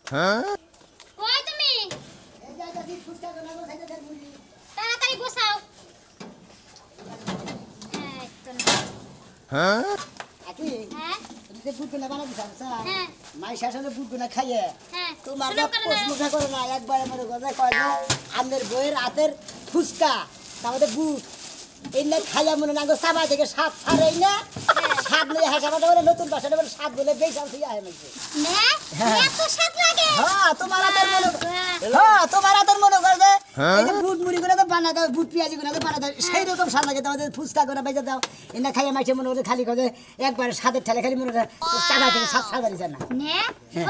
কই তুমি তাড়াতাড়ি গোছাও এই তো না। আকি হ্যাঁ তুমি যে বুট গুনা বানাই দিছাস হ্যাঁ মাই শাসনে বুট গুনা খাইয়ে হ্যাঁ তোমার শোনো করে না। প্রশ্ন করে না একবার আমার কথা কয় না আমাদের বইয়ের হাতের ফুসকা আমাদের বুট এই না খাইয়া মনে না গো সাবা থেকে সাত ছাড়েই না সাত নিয়ে হাসাবাটা বলে নতুন বাসাটা বলে সাত বলে বেশ আনতে আয় মাইছে না এত স্বাদ লাগে হ্যাঁ তোমার হাতের মনে হ্যাঁ তোমার হাতের মনে করে যে এই যে বুট মুড়ি করে তো বানা দাও বুট পেঁয়াজি করে তো বানা দাও সেই রকম স্বাদ লাগে তোমাদের ফুসকা করে বেজে দাও এই না খাইয়া মাইছে মনে করে খালি করে একবার স্বাদের ঠেলে খালি মনে করে সাদা থেকে সাত সাদা দিছে না নে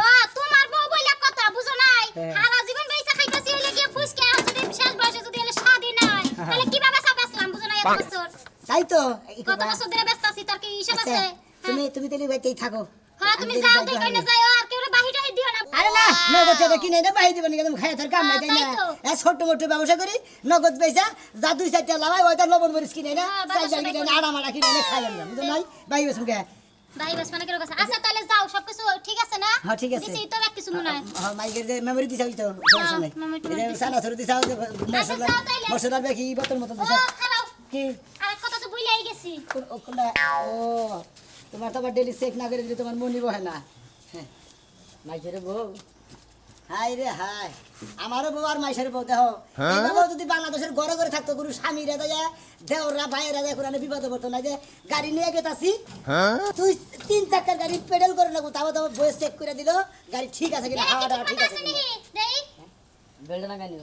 ও তোমার বউ বলে কথা বুঝো নাই সারা জীবন বেইসা খাইতাছি হইলে কি ফুসকে যদি শেষ বয়সে যদি এলে স্বাদই নাই তাহলে কিভাবে সাবাসলাম বুঝো নাই এত বছর তাই তো কত বছর ধরে ব্যস্ত আছি তার কি হিসাব আছে তুমি তুমি তাহলে বাইতেই থাকো হ্যাঁ তুমি যাও দেখাই না যাও আর কেউ বাহিরে দিও না আরে না নগদ টাকা কিনে না বাইরে দিবেন তুমি খাইয়া তার কাম নাই তাই না ছোট মোটো ব্যবসা করি নগদ পয়সা যা দুই চারটা লাগাই ওইটা লবণ মরিচ কিনে না চাল ডাল কিনে না আড়া মাড়া কিনে না খাই আমরা বুঝো নাই বাইরে বসে গে ভাই বাস মানে কেউ কাছে আচ্ছা তাহলে যাও সবকিছু ঠিক আছে না হ্যাঁ ঠিক আছে দিছি তো এক কিছু মনে হয় হ্যাঁ মাইকের যে মেমরি দিছাই তো সমস্যা নাই এই যে সানা ধরে দিছাও যে মশলা মশলা বেকি বোতল মতো ও দিছা খারাপ কি আর কথা তো ভুলেই গেছি কোনটা ও তোমার তো ডেলি চেক না করে দিলে তোমার মনি বহে না মাইকের বউ হাই রে হাই আমারও বউ আর মাইশের বউ দেখো এইভাবে যদি বাংলাদেশের ঘরে ঘরে থাকতো কোনো স্বামীরা দেয়া দেওরা ভাইয়েরা দেয় কোরআনে বিপদে পড়তো না যে গাড়ি নিয়ে গেতাছি তুই 3 চাকার গাড়ি পেডাল করে নেবো তাও তো বয়স চেক করে দিল গাড়ি ঠিক আছে কিনা হাওয়া দাওয়া ঠিক আছে কিনা দেই বেলটা না কেন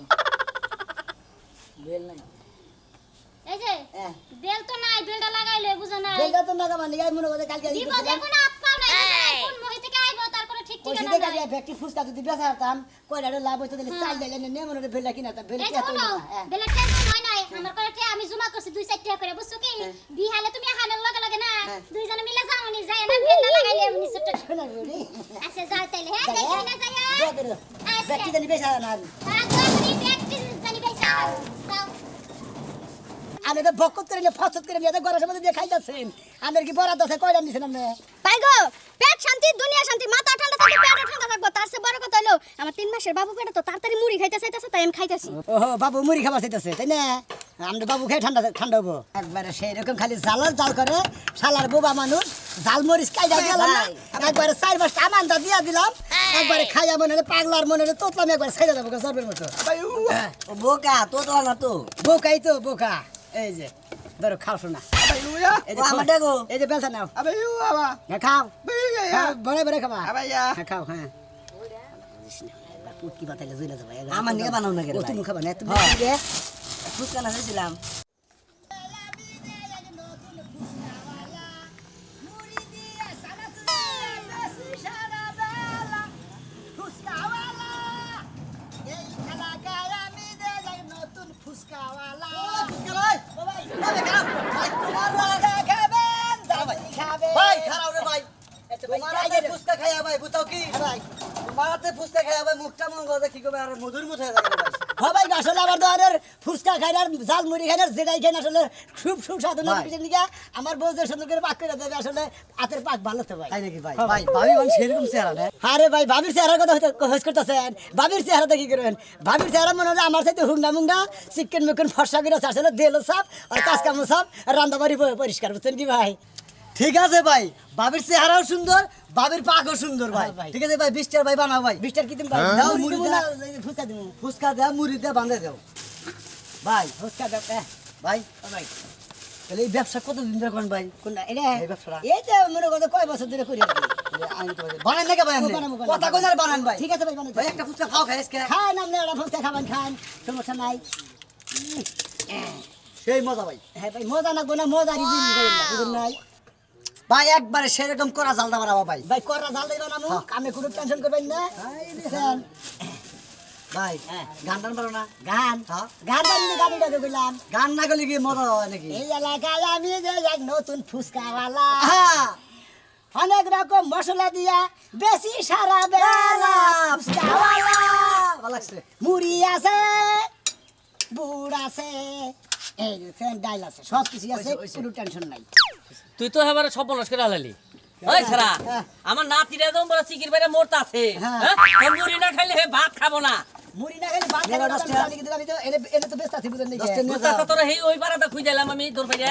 বেল নাই এই যে বেল তো নাই বেলটা লাগাইলে বুঝো নাই বেলটা তো না কামানি গাই মনে করে কালকে বিপদে কোনো হাত পাও নাই বুঝো নাই, কোন মহি থেকে আইবো তার কোনো ঠিক ঠিকানা ওইদিকে নাই গাড়ি ফ্যাক্টরি ফুসকা যদি বেচা হতাম কয়টা লাভ হইতো তাহলে চাল দিলে নে মনে করে বেলটা কিনা তা বেল এই কি যে এত শোনো, না বেলের টেনশন হয় নাই আমার করে আমি জমা করছি 2-4 টাকা করে বুঝছো কি বিহালে তুমি হানের লগে লগে না দুইজনে মিলে যাও নি যায় না বেলটা লাগাইলে এমনি ছোট শোনা রে আচ্ছা যাও তাইলে হ্যাঁ দেখি না যায় দোয়া করো ফ্যাক্টরি জানি বেচা না হ্যাঁ তুমি ব্যক্তি জানি পয়সা দাও আমি তো বকত করে ফসত করে নিয়ে গড়ার মধ্যে দিয়ে খাইতাছেন আমার কি বরাদ আছে কয়টা নিছেন আপনি ভাই গো পেট শান্তি দুনিয়া শান্তি মাথা ঠান্ডা থাকলে পেটও ঠান্ডা থাকবো তার চেয়ে বড় কথা হলো আমার 3 মাসের বাবু পেটে তো তাড়াতাড়ি মুড়ি খাইতে চাইতেছে তাই আমি খাইতেছি ওহো বাবু মুড়ি খাবার চাইতেছে তাই না আমরা বাবু খেয়ে ঠান্ডা ঠান্ডা হবো একবারে সেই রকম খালি জালার জাল করে শালার বোবা মানুষ জাল মরিচ খাইয়া গেলাম না একবারে 4-5টা আমানটা দিয়া দিলাম একবারে খাইয়া মনে হলে পাগলার মনে হলে তোতলাম একবার ছেড়ে দেবো জর্বের মতো বোকা তো তো না তো বোকাই তো বোকা এই যে ধরো খাও শোনা এই যে আমার দেখো এই যে বেলটা নাও আবে ইউ বাবা হ্যাঁ খাও বেগে বড় বড় খাবা আবে ইয়া হ্যাঁ খাও হ্যাঁ পুটকি বাতাইলে জুইলা যাবে আমার নিয়ে বানাও না কেন তুমি খাবা না তুমি হ্যাঁ। কি রে ফুসকা না দিছিলাম ভাই খারাপ রে ভাই তোমার হাতে ফুসকা খাইয়া ভাই বুঝাও কি তোমার হাতে ফুসকা খাইয়া ভাই মুখটা মন করে কি করবে আর মধুর মুখে থাকে ভাই ভাই আসলে আমার দোয়ারের ফুচকা খাই আর জাল মুড়ি খাই আর যেটাই খাই আসলে খুব সুস্বাদু না আমার বউ যে সুন্দর করে পাক করে দেবে আসলে হাতের পাক ভালো তো ভাই তাই নাকি ভাই ভাই ভাবি মানে সেরকম চেহারা না আরে ভাই ভাবির চেহারার কথা হইস করতেছেন ভাবির চেহারাটা কি করবেন ভাবির চেহারা মনে হয় আমার সাথে হুন্ডা মুন্ডা চিকেন মুকেন ফর্সা করে আসলে দেলো সব আর কাজ কাম সব রান্না বাড়ি পরিষ্কার বুঝছেন কি ভাই ঠিক আছে ভাই বাবির চেহারাও সুন্দর বাবির পাকও সুন্দর ভাই ভাই। ঠিক আছে ভাই 20টার ভাই বানাও ভাই বিস্টার কি তুমি ভাই দাও, মুড়ি মুড়ি দিবো দাও। না ফুচকা দিব ফুসকা দেয়া মুড়ি দেয়া বাঁধে দাও ভাই ফুচকা দাও ভাই ভাই তাহলে এই ব্যবসা কতদিন ধরে করেন ভাই কোনটা এটা এই ব্যবসাটা? এই তো মনে করো কয় বছর ধরে করি আর কি। বানান নাকি ভাই আপনি বানাবো, বানাবো। কথা কইনার বানান ভাই ঠিক আছে ভাই বানাই ভাই একটা ফুসকা খাও খাইস কে খান আপনি একটা ফুচকা খাবেন খান সমস্যা নাই সেই মজা ভাই হ্যাঁ ভাই মজা লাগবো না মজা রিজিন করেন না বুঝুন নাই ভাই একবারে সেরকম করা জালদা মারাবো ভাই ভাই করা জাল দিবা না মুখ আমি কোনো টেনশন করবেন না বুঝছেন? ভাই হ্যাঁ। গান টান পারো না গান হ্যাঁ। গান বানিয়ে গাড়িটা দেখলাম গান না গেলে কি মজা হয় নাকি এই এলাকায় আমি যে এক নতুন ফুচকাওয়ালা হ্যাঁ অনেক রকম মশলা দিয়া বেশি সারা বেলা ফুচকাওয়ালা ভালো লাগছে মুড়ি আছে বুড় আছে এই যে ডাইল আছে সব কিছু আছে ওইসে। কোনো টেনশন নাই তুই তো এবারে সব বনস করে আলালি ওই ছাড়া হ্যাঁ। আমার নাতিরা তো বড় চিকির বাইরে মরতাছে হ্যাঁ। হ্যাঁ মুড়ি না খাইলে হে ভাত খাবো না মুড়ি না খেলে ভাত খাবো না, আমি জানি কিন্তু আমি তো এনে তো ব্যস্ত আছি বুঝেন নাকি? বুঝতাছ তোরা হে ওই পারাটা খুঁজাইলাম আমি দূর বাইরে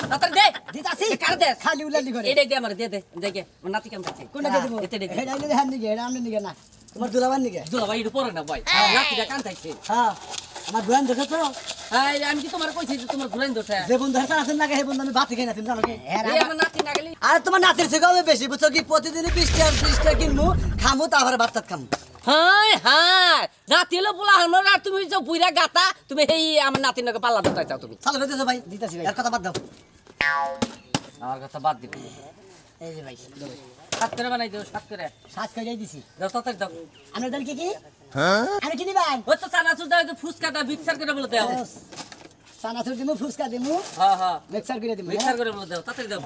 তাড়াতাড়ি দে দিতাছি। কার দে খালি উলালি করে। এটাই দে আমার দে দেখে আমার নাতি কেমন আছে কোনটা দিয়ে দিবো? এতে দে এটা আইলে দেখান নাকি? এটা আমনে নাকি না? তোমার দুলাবার নিকে দুলা ভাই একটু পরে না ভাই নাতিটা কান থাকছে হ্যাঁ আমার দুয়ান দেখো তো হ্যাঁ আমি কি তোমার কইছি যে তোমার ঘুরাইন দোটা যে বন্ধু হাসান আছেন না সেই বন্ধু আমি ভাত খাই না তুমি জানো কি এই আমার নাতি না গেলি আর তোমার নাতির থেকে আমি বেশি বুঝছো কি প্রতিদিন 20 টাকা কিনবো খামু তারপরে ভাত টাত খামু হাই হাই নাতি হলো পোলা হানো আর তুমি যে বুইরা গাতা তুমি এই আমার নাতির নাকি পাল্লা দোটা চাও তুমি চালু করে দিছো ভাই দিতাছি ভাই। এর কথা বাদ দাও আমার কথা বাদ দিবে এই যে ভাই, সাত করে বানাই দিও সাত করে সাত করে দিছি। দাও তাড়াতাড়ি দাও আমরা জানি কি? আমি কিনি ভাই। ওই তো চানাচুর দাও একটু ফুচকাটা মিক্সার করে বলে দাও চানাচুর দিমু, ফুচকা দিমু, হ্যাঁ হ্যাঁ মিক্সার করে দিমু। মিক্সার করে বলে দাও তাড়াতাড়ি দাও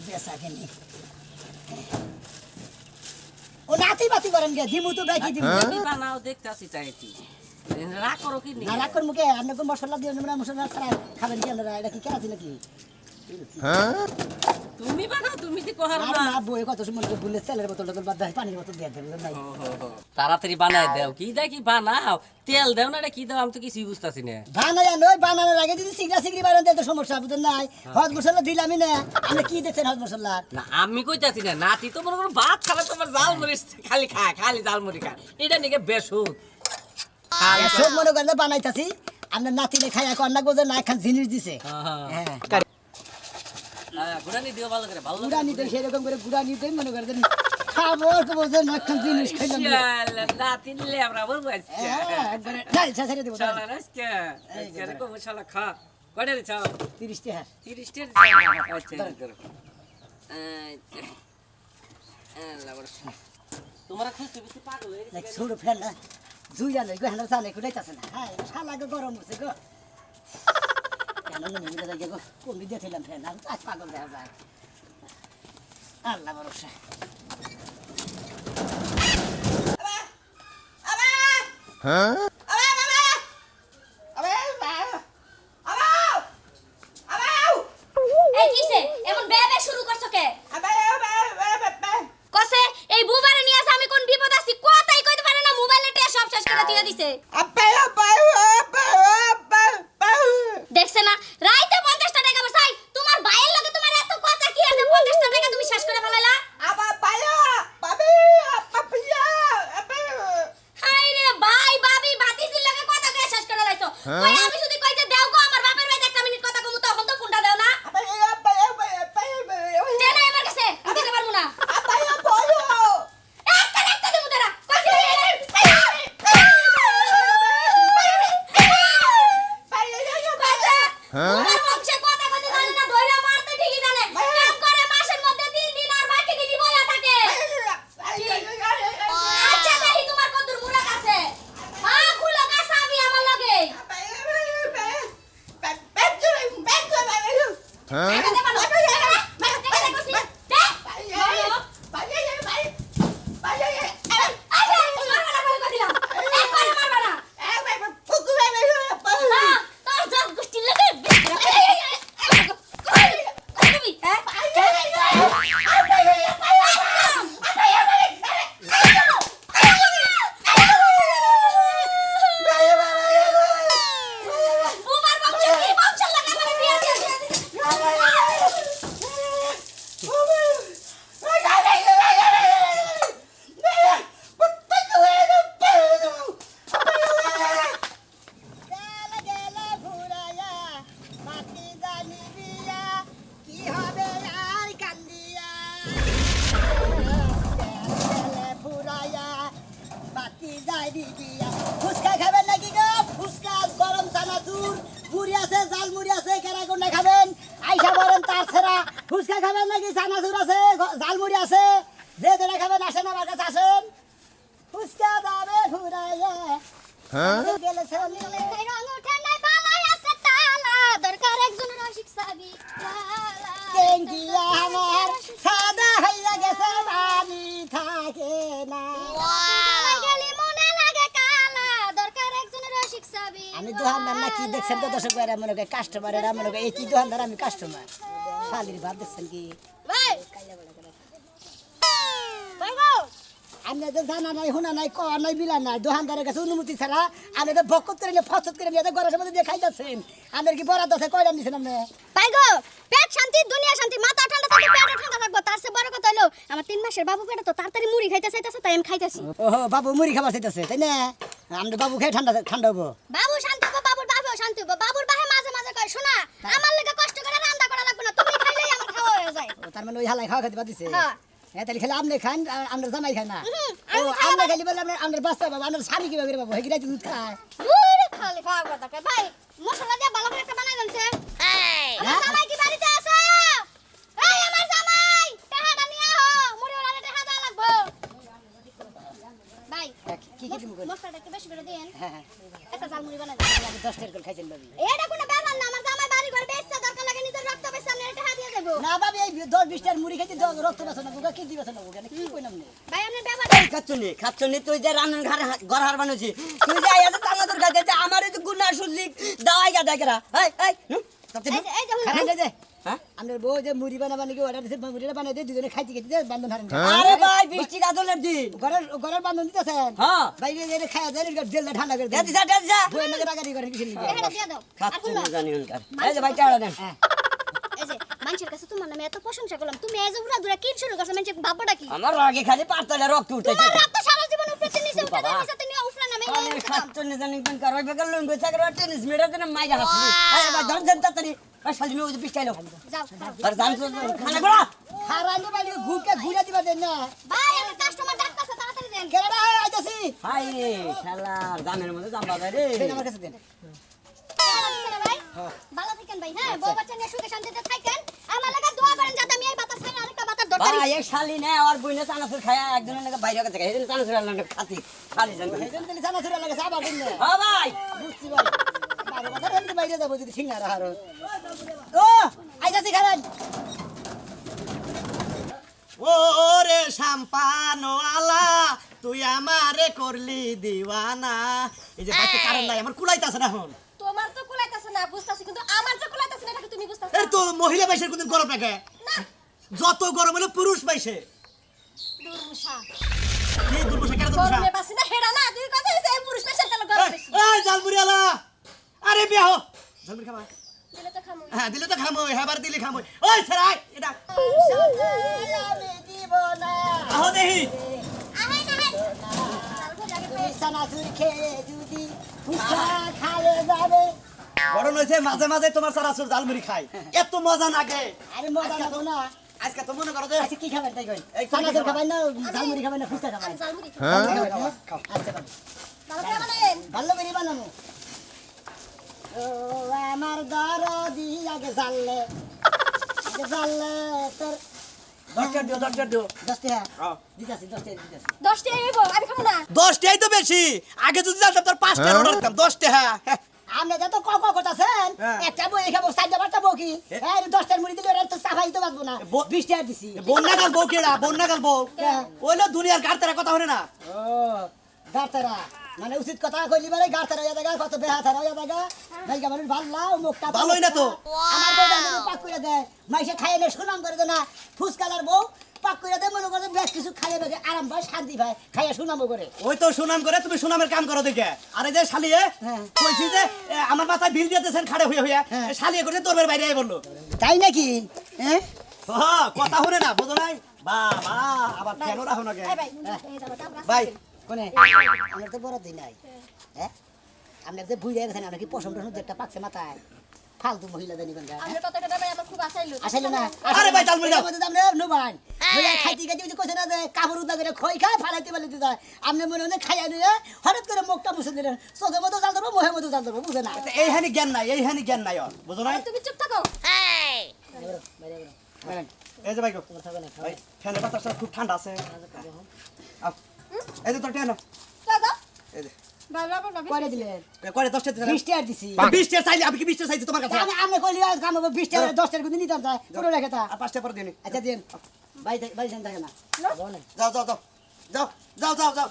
বেসা কিনি। ও নাতি বাতি করেন কে? দিমু তো বাকি দিমু। তুমি বানাও দেখতে আসি তাই কি রাগ করো কি নি না রাগ করবো কে? আপনি কোন মশলা দিয়ে নেবেন? মশলা ছাড়া খাবেন কি আপনারা? এটা কি কেরাছি নাকি? তুমি বানাও তুমি কি কহার আর না না বই কত সময় বললে তেলের বোতল টোতল বাদ দেয়, পানির বোতল দিয়ে দেবেন নাই। তাড়াতাড়ি বানাই দাও কি দেখি বানাও তেল দাও না এটা কি দাও আমি তো কিছুই বুঝতাছি না বানাই নয়, বানানোর আগে যদি সিগরা সিগরি বানান দেয় তো সমস্যা বুঝেন নাই। হজ মশলা দিলামই না। আপনি কি দেখছেন হজ মশলা? না আমি কইতাছি না নাতি তো মনে করো ভাত খাবে তোমার জাল মরিচ খালি খা খালি জাল মরি খা এটা নাকি বেসুদ সব মনে করেন না বানাইতাছি। আপনার নাতিনে খাই এখন না গোজে না খান জিনিস দিছে। হ্যাঁ, গুড়ানি দিও ভালো করে ভালো গুড়া নিতে সেরকম করে গুড়া নিতে মনে করেন খাবো বোঝে না খান জিনিস খাইলাম না। নাতি নিলে আমরা বলবো হ্যাঁ, একবারে ডাল ছেড়ে দেবো। শালা আজকে আজকে রে শালা খা কয়টা দিছাও 30 টাকা। 30 টাকা আচ্ছা ধরো তোমার খুশি খুশি পাগল হয়ে দেখ ছোট ফ্যান না জুই আনে গো হ্যান্ডেল চালে কুলাইতাছে না। হ্যাঁ শালা গো গরম হচ্ছে গো। কেন না মিলে যাই গো কমি দিয়েছিলাম ফ্যান আর আজ পাগল দেখা যায়। আল্লাহ ভরসা। এই কিসে এমন বেবে শুরু করছো কে কসে এই বুবারে নিয়ে আসে আমি কোন বিপদ আছি কথাই কইতে পারে না মোবাইলে টে সব শেষ করে দিয়ে দিছে দেখছ না রাইতে 50 টাকা বসাই তোমার ভাইয়ের লগে তোমার এত কথা কি আছে 50 টাকা তুমি শেষ করে ফেলালা হাই রে ভাই ভাবি ভাতিজির লগে কথা কয়ে শেষ করে লাইছো কই আমি যদি কইতে দেও গো আমার বাপের ভাই একটা মিনিট কথা কমু তখন তো ফোনটা দাও না দেনা আমার কাছে আমি দিতে পারবো না একটা দেবো তোরা তোমার বংশে কথা কইতে জানে না দইরা মারতে ঠিকই জানে কাম করে মাসের মধ্যে 3 দিন আর বাকি দিন বইয়া থাকে আচ্ছা দেখি তোমার কতদূর মুরাদ আছে মা গুলো কাসাবি আমার লগে টাকা দে বানো টাকা দে কইছি দে আরে মারবা না কই দিলাম একবারে মারবা না হ্যাঁ তোর সব গোষ্ঠী লাগে উমার বংশে কি বংশ লাগা মানে বিয়া দিয়ে গেলে গেলে ঘুরাইয়া মাটি জানি দিয়া কি হবে আর কান্দিয়া গেলে ঘুরাইয়া মাটি জানি দিয়া ফুচকা খাবেন নাকি গো ফুচকা গরম চানাচুর মুড়ি আছে জাল মুড়ি আছে কেরা কোনটা খাবেন আইসা বলেন তার ছেড়া ফুচকা খাবেন নাকি চানাচুর আছে জাল মুড়ি আছে যে যেটা খাবেন আসেন আমার কাছে আসেন ফুচকা দাবে ঘুরাইয়া গেলে ছেলে রং উঠে নাই বালাই আছে তালা দরকার একজন রসিক সাবি টেঙ্গিয়া আমার সাদা হইয়া গেছে পানি থাকে না গেলি মনে লাগে কালা দরকার একজন রসিক সাবি আমি দোকানদার না কি দেখছেন তো দর্শক ভাইরা মনে করে কাস্টমার এরা মনে করে এই কি দোকানদার আমি কাস্টমার শালির ভাব দেখছেন কি ভাই ভাই গো আমি তো জানা নাই শোনা নাই কওয়া নাই বিলা নাই দোকানদারের কাছে অনুমতি ছাড়া আমি তো বকত করে নিয়ে ফসত করে নিয়ে গড়ের মধ্যে দিয়ে খাইতেছেন আমার কি বরাদ আছে কয়টা নিছেন আপনি ভাই গো পেট শান্তি দুনিয়া শান্তি মাথা ঠান্ডা থাকলে পেটও ঠান্ডা থাকবো তার চেয়ে বড় কথা হলো আমার 3 মাসের বাবু পেটে তো তাড়াতাড়ি মুড়ি খাইতে চাইতেছে তাই আমি খাইতেছি ওহো বাবু মুড়ি খাবার চাইতেছে তাই না আমরা বাবু খেয়ে ঠান্ডা ঠান্ডা হবো বাবু শান্তি হবো বাবুর বাবু শান্তি হবো বাবুর বাহে মাঝে মাঝে কয় শোনা আমার লাগা কষ্ট করে রান্না করা লাগবে না তুমি খাইলেই আমার খাওয়া হয়ে যায় ও, তার মানে ওই হালাই খাওয়া খাইতে পারতেছে হ্যাঁ। হ্যাঁ তাহলে খালি আপনি খান আর আমরা জামাই খাই না ও আমি খাই আপনি খালি বলে আপনার বাচ্চা বাবা আপনার স্বামী কিভাবে বাবু হেগিরাই দুধ খায় ওরে খালি খাওয়া কথা কয় ভাই মশলা দিয়ে ভালো করে একটা বানাই দেনছে আমার জামাই কি বাড়িতে আছে এই আমার জামাই টাকাটা নিয়ে আও মুড়ি ওলালে টাকা দেওয়া লাগবে ভাই কি কি তুমি করি মশলাটা একটু বেশি করে দেন হ্যাঁ হ্যাঁ একটা জাল মুড়ি বানাই দেন আমি 10 টাকা করে খাইছেন বাবু এটা কোনো ব্যাপার না আমার জামাই বাড়ি ঘর বেচছে দরকার লাগে নিজের রক্ত বেচছে আমি টাকা দিয়ে দেব না বাবু এই 10-20 টাকার মুড়ি খাইতে রক্ত বেছে না বুকা কি দিবেছ না বুকা কি কই নাম ভাই আপনার ব্যাপার খাচ্ছনি তুই যে রান্নার ঘর হার বানাইছি তুই যে আইয়া জানা তোর কাছে আমার এই গুনাহ শুনলি দাওয়াই গাদা করা এই এই যে খারাপ যে হ্যাঁ? আমাদের বউ যে মুড়ি বানাবা নাকি অর্ডার দিছে মুড়িটা বানাই দিয়ে দুজনে খাইতে খেতে বান্ধন হারেন আরে ভাই বৃষ্টি কাদলের দিন ঘরের বান্ধন দিতেছেন হ্যাঁ বাইরে যে খাওয়া যায় জেলটা ঠান্ডা করে দেদি যা বউয়ের নাকি রাগারি করেন কিসের লিগে টাকাটা দিয়ে দাও আর খাচ্ছনি বললো, জানি উনকার এই যে ভাই টাকা দেন হ্যাঁ এই যে মানুষের কাছে তোমার নামে এত প্রশংসা করলাম তুমি এই যে উড়া দুরা কি শুরু করছো মানুষের ভাবটা কি আমার আগে খালি পাতলা রক্ত উঠতেছে তোমার রাত তো সারা জীবন উপরে নিচে উঠে বাবা। নিচে তুমি উফরা নামে আমি খাচ্ছনি জানি কোন কারো বেকার লঙ্গ চাকরি টেনিস মেরে দেন মাইরা হাসলি এই ভাই ধর দেন তাড়াতাড়ি ওই শালি ওই যে পিছাইলো যাও আর জান খানা গড়া হারাইলে বাইরে ঘুরে দিবা দেন না ভাই আমার কাস্টমার ডাকতাছে তাড়াতাড়ি দেন কেডা আইতাছি হাই রে শালার জামের মধ্যে জাম বাজার রে দেন আমার কাছে দেন টাকা দিছে না ভাই ভালো থাকেন ভাই হ্যাঁ বউ বাচ্চা নিয়ে সুখে শান্তিতে থাকেন আমার লাগা দোয়া করেন যাতে আমি এই বাতাস খাই আরেকটা বাতাস দরকারি ভাই এই শালি না আর বইনে চানাচুর খায়া একজনের নাকি বাইরে কাছে খাই এদিন চানাচুর আনলাম খাতি খালি জান হেজন দিলে জানা চুরা লাগে সাবা দিন না হ্যাঁ ভাই বুঝছি ভাই বারো কথা রেন্দি বাইরে যাবো যদি ঠিক না রাহার ও আইতাছি খারান ওরে শাম্পানো আলা তুই আমারে করলি দিওয়ানা এই যে বাইতে কারণ নাই আমার কুলাইতাছে না এখন তোমার তো কুলাইতাছে না বুঝতাছি কিন্তু আমার যে কুলাইতাছে না এটা কি তুমি বুঝতাছ এর তো মহিলা বাইশের কোনদিন গরম লাগে যত গরম হলে পুরুষ বাইশে দুর্মুষা কি দুর্বসা কেন দুর্বসা গরমে বাসি না হেডা না তুই কথা হইছে এই পুরুষ পেশার কেন গরম বেশি এই জালমুড়ি আলা আরে বিয়া হো জালমুড়ি খাবা দিলে তো খামু হ্যাঁ দিলে তো খামো হেবার দিলে খামো ওই সরাই এটা আমি দিব না আহো দেহি আহে না হে চালবো লাগে তুমি সানাসুর খেয়ে যদি ফুচকা খাইয়ে যাবে গরম হয়েছে মাঝে মাঝে তোমার সারাসুর জালমুড়ি খাই এত মজা লাগে আরে মজা লাগবো না আজকে তো মনে করো যে আচ্ছা কি খাবেন তাই কই এই সানাসুর খাবেন না ঝালমুড়ি খাবেন না ফুচকা খাবেন জালমুড়ি আচ্ছা বাবু ভালো করে বানাবেন ভালো করে বানাবো ও আমার দরদি আগে জানলে তোর 10 টাকা দিও 10 টাকা দিও 10 টাকা হ্যাঁ। দিতাছি 10 টাকা দিতাছি 10 টাকা হইবো আমি খাবো না 10 টাকাই তো বেশি আগে যদি জানতাম তোর 5 টাকা অর্ডার দিতাম 10 টাকা আপনি যত করতেছেন হ্যাঁ। একটা বই খাবো সাইডে বাটা বউ কি এই 10 টাকা মুড়ি দিলে ওরা তো সাফাই তো বাঁচবো না 20 টাকা দিছি বন্যা গাল বউ কেডা বন্যা গাল বউ হ্যাঁ। ওইলো দুনিয়ার গাড়তারা কথা হরে না ও গাতারা মানে উচিত কথা কইলি বলে গাতারা হইয়া দেখা কত বেহাতারা হইয়া দেখা ভাইগা মানুষ ভাল্লা ও মুখটা ভালোই না তো। আমার বউটা যদি পাক করে দেয় মাইসে খাইয়ে নে সুনাম করে দে না ফুসকালার বউ পাক করে দেয় মনে করে বেশ কিছু খাইয়ে বেগে আরাম পায় শান্তি পায় খাইয়ে সুনামও করে ওই তো সুনাম করে তুমি সুনামের কাম করো দেখে আরে যে শালিয়ে হ্যাঁ। কইছি যে আমার মাথায় বিল দিতেছেন খাড়ে হইয়া হইয়া হ্যাঁ। শালিয়ে করছে তোর বাইরে আই বললো তাই নাকি হ্যাঁ হ্যাঁ কথা হরে না বুঝো নাই বাবা আবার কেন রাখো না কে এই ভাই এই যাবো তা ভাই কোনে আমার তো বড় দিন নাই হ্যাঁ আপনি যে বুঝে গেছেন আপনি কি পশম টসম একটা পাকছে মাথায় ফালতু মহিলা জানি কোনটা আমি কতটা দেবে আমার খুব আশা হইলো আসলে না আরে ভাই, চাল মুড়ি দাও। আমরা নুবান ভাইয়া খাইতে খাইতে যদি কইছে না যে কাপড় উদা করে খই খায় ফালাইতে পালাইতে যায় আপনি মনে মনে খাইয়া নিয়ে হঠাৎ করে মুখটা মুছে দিলেন চোখের মতো জাল ধরবো মুখের মতো জাল ধরবো বুঝে না এইখানে জ্ঞান নাই এইখানে জ্ঞান নাই ওর বুঝো নাই তুমি চুপ থাকো এই যে ভাই গো ভাই ফ্যানের বাতাসটা খুব ঠান্ডা আছে আও। এই যে তোর টেন দাদা এই যে ভালো ভালো করে দিলেন করে 10 টাকা 20 টাকা দিছি 20 টাকা চাইলে আমি কি 20 টাকা চাইছি তোমার কাছে আমি কইলি আজ কাম 20 টাকা 10 টাকা কিন্তু নিতাম তাই পুরো রেখে তা আর 5 টাকা পরে দিনি আচ্ছা দেন ভাই ভাই জান থাকে না যাও যাও যাও যাও যাও যাও যাও যাও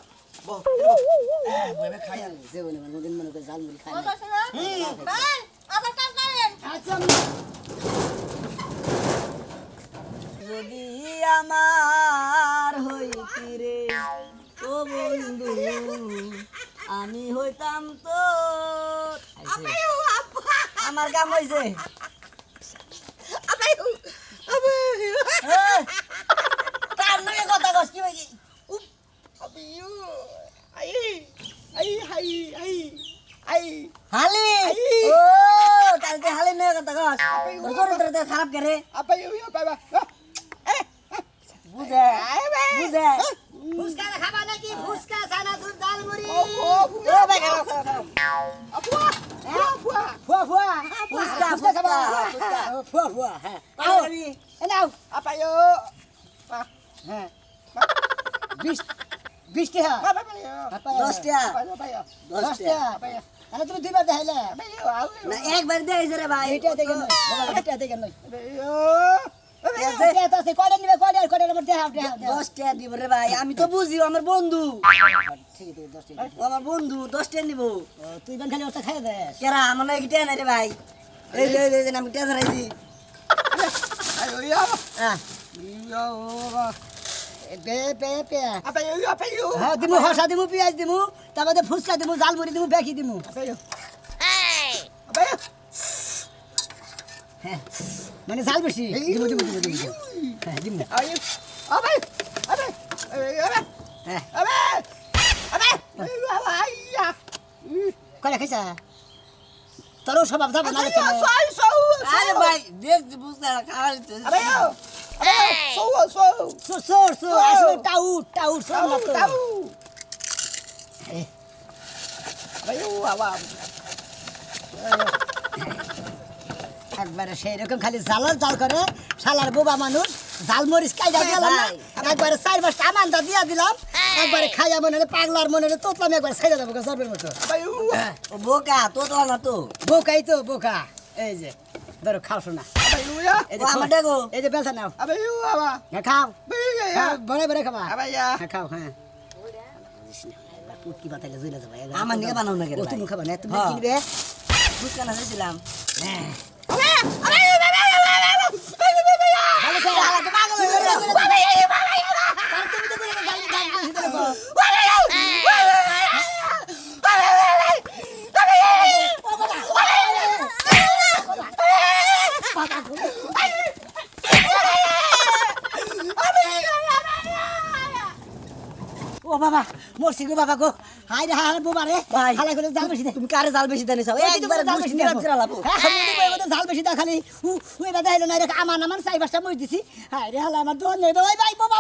জীবনে কোনোদিন মনে করে ঝালমুড়ি খাই কথা শোনো ভাই আবার কাজ করেন আচ্ছা যদি আমার হইতি রে ও বন্ধু আমি হইতাম তো আমার কাম হইছে কার নয় কথা কস কি হইছে হালি ও কালকে হালি নয় কথা কস তোর চরিত্র খারাপ করে বুঝে বুঝে ফুসকা খাবা নাকি ফুসকা ছানা দুধ ডাল মুড়ি ও ভাই খাও ফুয়া ফুসকা ফুসকা ফুসকা ফুয়া ফুয়া হ্যাঁ আও এ নাও হ্যাঁ 20 টাকা 10 টাকা 10 টাকা আরে তুমি দুইবার দেখাইলে না একবার দেখাইছে রে ভাই এটা দেখেন এটা দেখেন নয় আমি তো বুঝি আমার বন্ধু আমার বন্ধু 10 টাকা নিব তুই খালি ওটা খাই দে কেরা আমার নাকি টেন রে ভাই এই আমি টেন রাইছি হ্যাঁ দিমু হসা দিমু পেঁয়াজ দিমু তারপরে ফুচকা দিমু জালমুড়ি দিমু বেকি দিমু হ্যাঁ মানে জাল বেশি দিমু হ্যাঁ দিমু কয়টা খাইছা তোর স্বভাব যাবে না আরে ভাই দেখ বুঝতে খাওয়াইতে আসলে টাউট সব না তো একবারে সেই রকম খালি জালার জাল করে শালার বোবা মানুষ জাল মরিচ কাইদা দিলাম না একবারে 4-5টা আমানটা দিয়া দিলাম একবারে খাইয়া মনে হলে পাগলার মনে হলে তোতলাম একবার ছেড়ে দেবো জবের মতো ও বোকা তোতলা না তো বোকাই তো বোকা এই যে ধরো খাও শোনা এই যে বেলসা নাও খাও বড়ে বড়ে খাবা খাও হ্যাঁ পুটকি বাতাইলে জুইলা যাবে আমার দিকে বানাও না কেন তুমি খাবা না তুমি কিনবে ফুচকা না দিছিলাম হ্যাঁ ও বাবা মরছি গো বাবা গো হাই রে হাই বাবা রে হালাই করে জাল বেশি দে তুমি কারে জাল বেশি দেনিস একবার জাল বেশি দে ফিরালাবো জাল বেশি দা খালি ওই বাদা হইলো না রে আমার নামান 4-5টা মই দিছি হাই রে হালা আমার দোন নেই ভাই বাবা